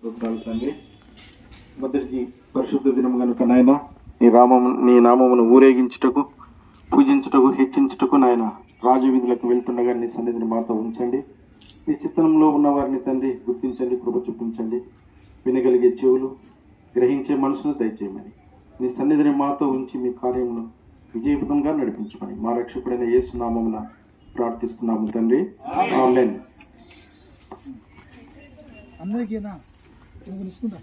తండ్రి, మొదటి పరిశుద్ధ దినం కనుక నాయన నీ నామమును ఊరేగించుటకు, పూజించుటకు, హెచ్చించుటకు నాయన రాజవీధులకు వెళ్తుండగా నీ సన్నిధిని మాతో ఉంచండి. నీ చిత్తంలో ఉన్న వారిని తండ్రి గుర్తించండి, కృప చూపించండి. వినగలిగే చెవులు, గ్రహించే మనసును దయచేయమని నీ సన్నిధిని మాతో ఉంచి మీ కార్యమును విజయవంతంగా నడిపించమని మా రక్షకుడైన యేసు నామమున ప్రార్థిస్తున్నాము తండ్రి, ఆమేన్. అందరికీనా తీసుకుంటా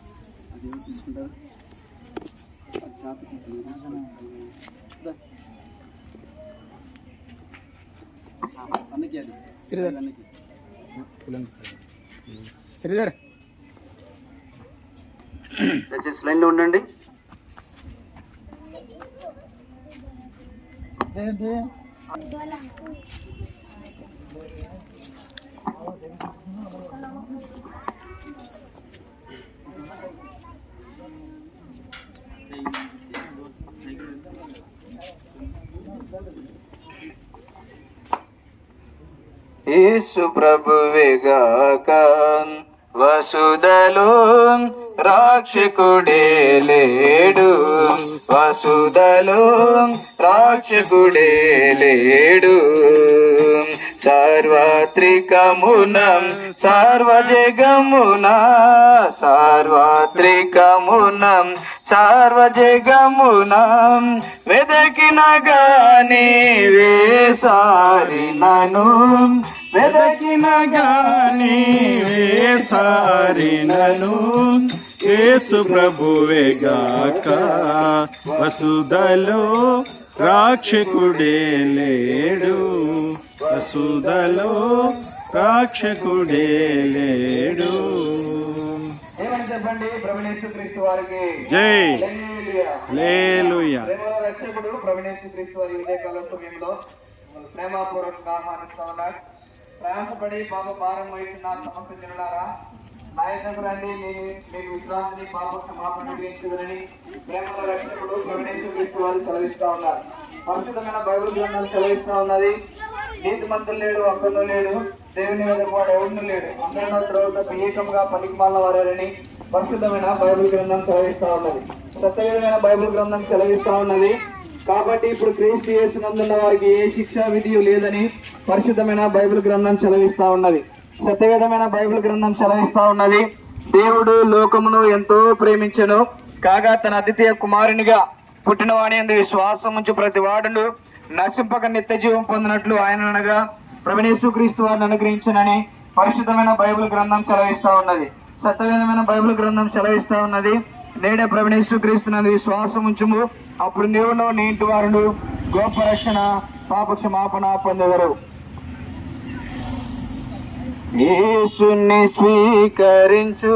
శ్రీధర్ దయచేసి లైన్లో ఉండండి. ఏంటి యేసు ప్రభువేగాక వసుదలో రాక్షకుడే లేడు, వసుదలో రాక్షకుడే లేడు. సార్వత్రికమునం సార్వజగమున, సార్వత్రికమునం సార్వజగమునం వెదకిన గాని వేసారినను, వెదకిన గాని వేసారినను. యేసు ప్రభువేగాక వసుదలో రాక్షకుడే లేడు, వసుదలో రాక్షకుడే లేడు. చెప్పండి, ప్రభునేసు క్రీస్తు వారికి జై. హల్లెలూయా. రక్షకుడు ప్రభునేసు క్రీస్తు వారి ఉదయకాల సమయంలో ప్రేమపూర్వకంగా ఆహ్వానిస్తా ఉన్నారు. ప్రయాసపడి పాప భారం వహిస్తున్న సమస్త జనులారా, నా యొద్దకు రండి, మీకు విశ్రాంతిని, పాప క్షమాపణ అనుగ్రహించుదురని ప్రేమల రక్షకుడు ప్రభునేసు క్రీస్తు వారు సెలవిస్తా ఉన్నారు. పరిశుద్ధమైన బైబిల్ గ్రంథం సెలవిస్తా ఉన్నది, నీతి మంతులు లేడు, ఒక్కడు లేడు, దేవుని వద్దకు వాడు ఎవరు లేడు, అందరిలో త్రోత ఏకంగా పలికిమాల వారని పరిశుద్ధమైన బైబిల్ గ్రంథం సెలవిస్తా ఉన్నది. సత్యమైన బైబిల్ గ్రంథం సెలవిస్తా ఉన్నది. కాబట్టి ఇప్పుడు క్రీస్తు యేసునందున్న వారికి ఏ శిక్షా విధియు లేదని పరిశుద్ధమైన బైబిల్ గ్రంథం సెలవిస్తా ఉన్నది. సత్యవేదమైన బైబిల్ గ్రంథం సెలవిస్తా ఉన్నది. దేవుడు లోకమును ఎంతో ప్రేమించెను, కాగా తన అద్వితీయ కుమారునిగా పుట్టిన వాని యందు విశ్వాసం ఉంచు ప్రతి వాడును నశింపక నిత్య జీవం పొందినట్లు ఆయన అనగా ప్రభుయేసు క్రీస్తు వారిని అనుగ్రహించనని పరిశుద్ధమైన బైబిల్ గ్రంథం సెలవిస్తా ఉన్నది. సత్యవేదమైన బైబిల్ గ్రంథం సెలవిస్తా ఉన్నది. నేడే ప్రభుయేసు క్రీస్తునందు విశ్వాసం ఉంచుము, అప్పుడు నీవును నీ ఇంటి వారును గొప్ప రక్షణ, పాప క్షమాపణ పొందెదరు. యేసుని స్వీకరించు,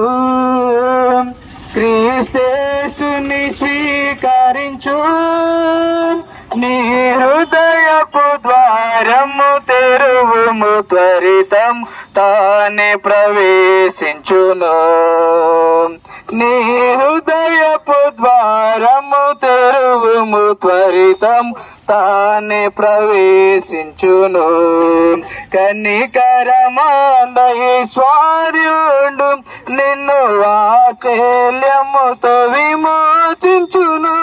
క్రీస్తేసుని స్వీకరించు, నీ హృదయపు ద్వారము తెరువుము, త్వరితం తానే ప్రవేశించును. నీ హృదయపు ద్వారము తెరువుము, త్వరితం తానే ప్రవేశించును. కనికరమాందైశ్వర్యుడు నిన్ను వాత్సల్యముతో విమోచించును.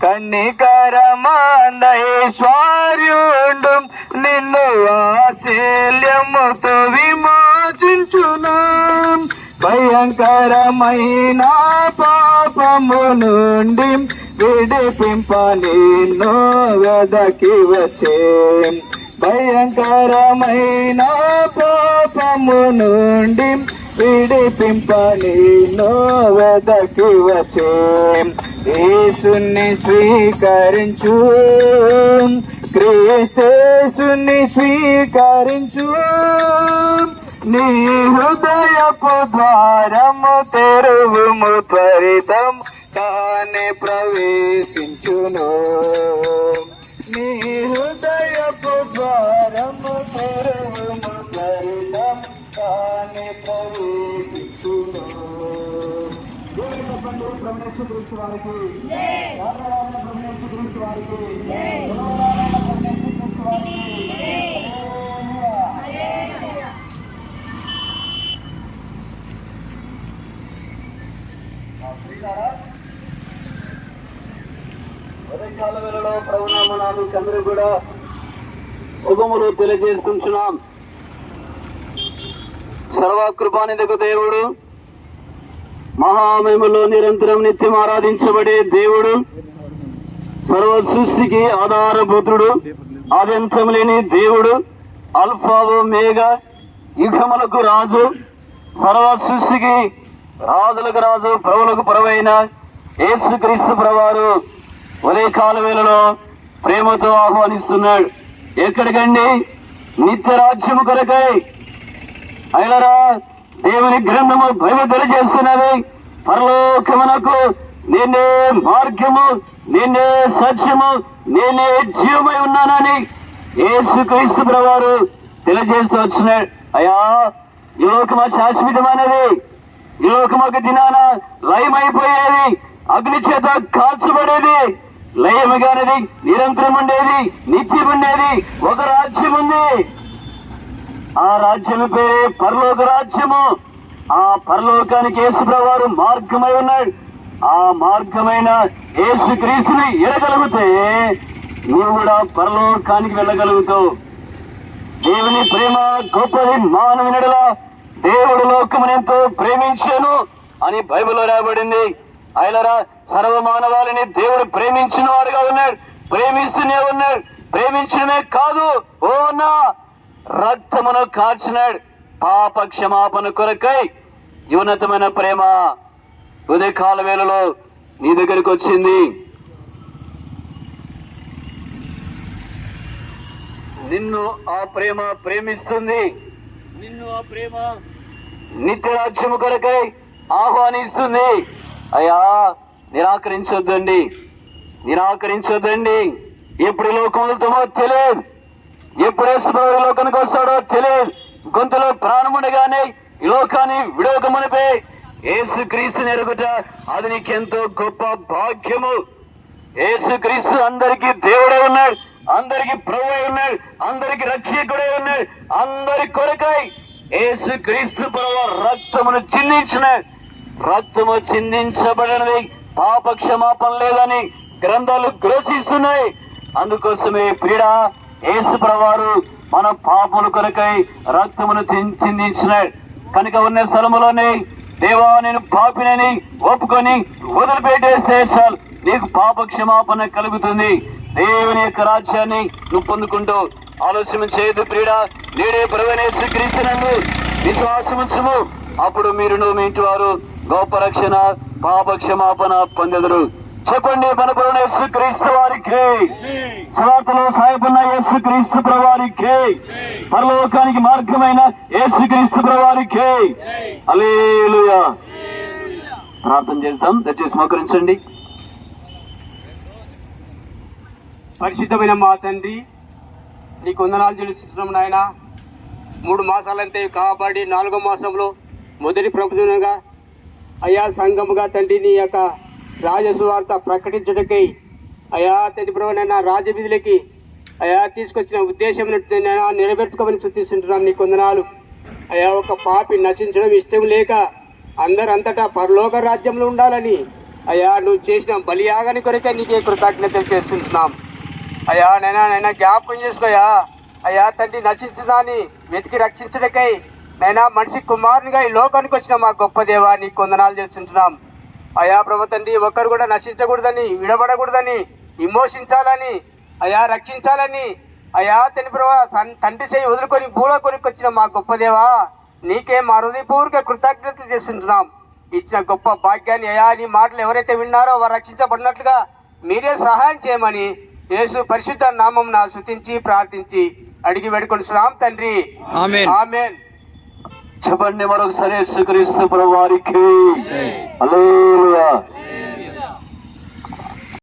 కనికరమాందైశ్వర్యుడు నిన్ను వాత్సల్యముతో విమోచించును. భయంకరమైన పాపము నుండి విడిపింప నిన్ను వెదకి వచ్చే, భయంకరమైన పాపము నుండి విడిపింప నిన్ను వెదకి వచ్చే. యేసుని స్వీకరించు, క్రీస్తేసుని స్వీకరించు, నీ హృదయపు ద్వారము తెరువుము, త్వరితం తానే ప్రవేశించును. నీ హృదయపు ద్వారము తెరువుము, త్వరితం తానే ప్రవేశించును. ప్రభుయేసు క్రీస్తు వారికి, ప్రభుయేసు క్రీస్తు వారికి, ఉదయకాల వేళలో ప్రభునామానికి అందరూ కూడా శుభములు తెలియజేసుకుంటున్నాం. సర్వకృపానిధికు దేవుడు, మహామహిమలో నిరంతరం నిత్యం ఆరాధించబడే దేవుడు, సర్వ సృష్టికి ఆధారభూతుడు, ఆద్యంతం లేని దేవుడు, అల్ఫా ఒమేగా, యుగములకు రాజు, సర్వ సృష్టికి రాజులకు రాజు, ప్రభులకు ప్రభువైన యేసుక్రీస్తు ప్రభువారు ఉదయకాల వేళలో ప్రేమతో ఆహ్వానిస్తున్నాడు. ఎక్కడికండి? నిత్య రాజ్యము కొరకై. అయినరా దేవుని గ్రంథము బైబిల్ తెలియజేస్తున్నది, పరలోకమునకు నేనే మార్గము, నేనే సత్యము, నేనే జీవమై ఉన్నానని యేసుక్రీస్తు ప్రభువారు తెలియజేస్తూ వచ్చినాడు. అయ్యా, ఈ లోకము శాశ్వతమైనది, ఈ లోకము ఒక దినాన లయమైపోయేది, అగ్ని చేత కాల్చబడేది, లయముగానేది, నిరంతరం ఉండేది, నిత్యం ఉండేది ఒక రాజ్యం ఉంది. ఆ రాజ్యము పేరే పరలోక రాజ్యము. ఆ పరలోకానికి యేసు ప్రభువారు మార్గమై ఉన్నాడు. ఆ మార్గమైన యేసు క్రీస్తుని ఎరగలిగితే నువ్వు కూడా పరలోకానికి వెళ్ళగలుగుతావు. దేవుని ప్రేమ గొప్పది, మానవుని ఎడల దేవుడు లోకమును ఎంతో ప్రేమించాను అని బైబిల్లో రాయబడింది. ఆయనరా సర్వమానవాళిని దేవుడు ప్రేమించిన వాడుగా ఉన్నాడు, ప్రేమిస్తూనే ఉన్నాడు. ప్రేమించడమే కాదు, ఓ నా రక్తమును కార్చినాడు పాప క్షమాపణ కొరకై. ఉన్నతమైన ప్రేమ ఉదయకాల వేళలో నీ దగ్గరికి వచ్చింది. నిన్ను ఆ ప్రేమ ప్రేమిస్తుంది, నిన్ను ఆ ప్రేమ నిత్య రాజ్యము కొరకై ఆహ్వానిస్తుంది. అయ్యా, నిరాకరించొద్దండి, నిరాకరించొద్దండి. ఎప్పుడు లోకములతోమో తెలియదు, ఎప్పుడు యేసుప్రభువు లోకానికి వస్తాడో తెలియదు. గొంతులో ప్రాణముండగానే ఈ లోకాన్ని విడవకమునిపై యేసుక్రీస్తుని ఎరుగుట అది నీకెంతో గొప్ప భాగ్యము. యేసుక్రీస్తు అందరికీ దేవుడే ఉన్నాడు, అందరికి ప్రభువై ఉన్నాడు, అందరికి రక్షకుడై ఉన్నాడు. అందరి కొరకై యేసుక్రీస్తు ప్రభువు రక్తమును చిందించినాడు. రక్తము చిందించబడినది పాప క్షమాపణ లేదని గ్రంథాలు ఘోషిస్తున్నాయి. అందుకోసమే ప్రియుడా, యేసు ప్రభువారు మన పాపముల కొరకై రక్తమును చిందించినాడు. కనుక ఉన్న స్థలములోనే దేవా నేను పాపినని ఒప్పుకొని వదిలిపెట్టేస్తే చాలు, నీకు పాప క్షమాపణ కలుగుతుంది. దేవుని యొక్క రాజ్యాన్ని నువ్వు పొందుకుంటూ ఆలోచన చేయదు ప్రియుడా. నేడే ప్రభువైన యేసుక్రీస్తునందు విశ్వాసముంచుము, అప్పుడు మీరును మీ ఇంటి వారు గొప్ప రక్షణ పాప క్షమాపణ పొందెదరు. చెప్పండి, మన ప్రభువైన యేసుక్రీస్తు వారికి, స్వార్థలో సాయపడిన యేసుక్రీస్తు ప్రభువారికి, పరలోకానికి మార్గమైన యేసుక్రీస్తు ప్రభువారికి. హల్లెలూయా. ప్రార్థన చేద్దాం, దయచేసి మోకరించండి. పరిశుద్ధమైన మా తండ్రి, నీకు వందనాలు చెల్లిస్తున్నాం నాయన. 3 మాసాలంతే కాబడి 4వ మాసంలో మొదటి ప్రభుత్వంగా అయా సంఘముగా తండ్రి నీ యొక్క రాజసువార్త ప్రకటించటకై అయా తండ్రి ప్రభువైన రాజవీధులకి అయా తీసుకొచ్చిన ఉద్దేశం నెరవేర్చుకోమని సూచిస్తుంటున్నాం. నీకు వందనాలు అయా. ఒక పాపి నశించడం ఇష్టం లేక అందరంతటా పరలోక రాజ్యంలో ఉండాలని అయా నువ్వు చేసిన బలియాగాని కొరకే నీకే కృతజ్ఞతలు చేస్తుంటున్నాం. అయ్యా నైనా జ్ఞాపకం చేసుకోయా. అయ్యా తండ్రి, నశించదాన్ని వెతికి రక్షించడకై నైనా మనిషి కుమారునిగా ఈ లోకానికి వచ్చిన మా గొప్ప దేవా నీకు వందనాలు చేస్తుంటున్నాం. అయా ప్రభు తండ్రి, ఒక్కరు కూడా నశించకూడదని, విడబడకూడదని, విమోచించాలని, అయా రక్షించాలని అయా తండ్రి ప్రభు తండ్రి చేయి వదులుకొని భూలోకానికి వచ్చిన మా గొప్ప దేవా నీకే మా హృదయపూర్వక కృతజ్ఞతలు చేస్తుంటున్నాం. ఇచ్చిన గొప్ప భాగ్యాన్ని అయా నీ మాటలు ఎవరైతే విన్నారో వారు రక్షించబడినట్లుగా మీరే సహాయం చేయమని యేసు పరిశుద్ధ నామం స్తుతించి ప్రార్థించి అడిగి వేడుకొనిస్తున్నాం తండ్రి. ఆమేన్. ఆమేన్. చెప్పండి మరొకసారి, యేసుక్రీస్తు ప్రభువారికి హల్లెలూయా.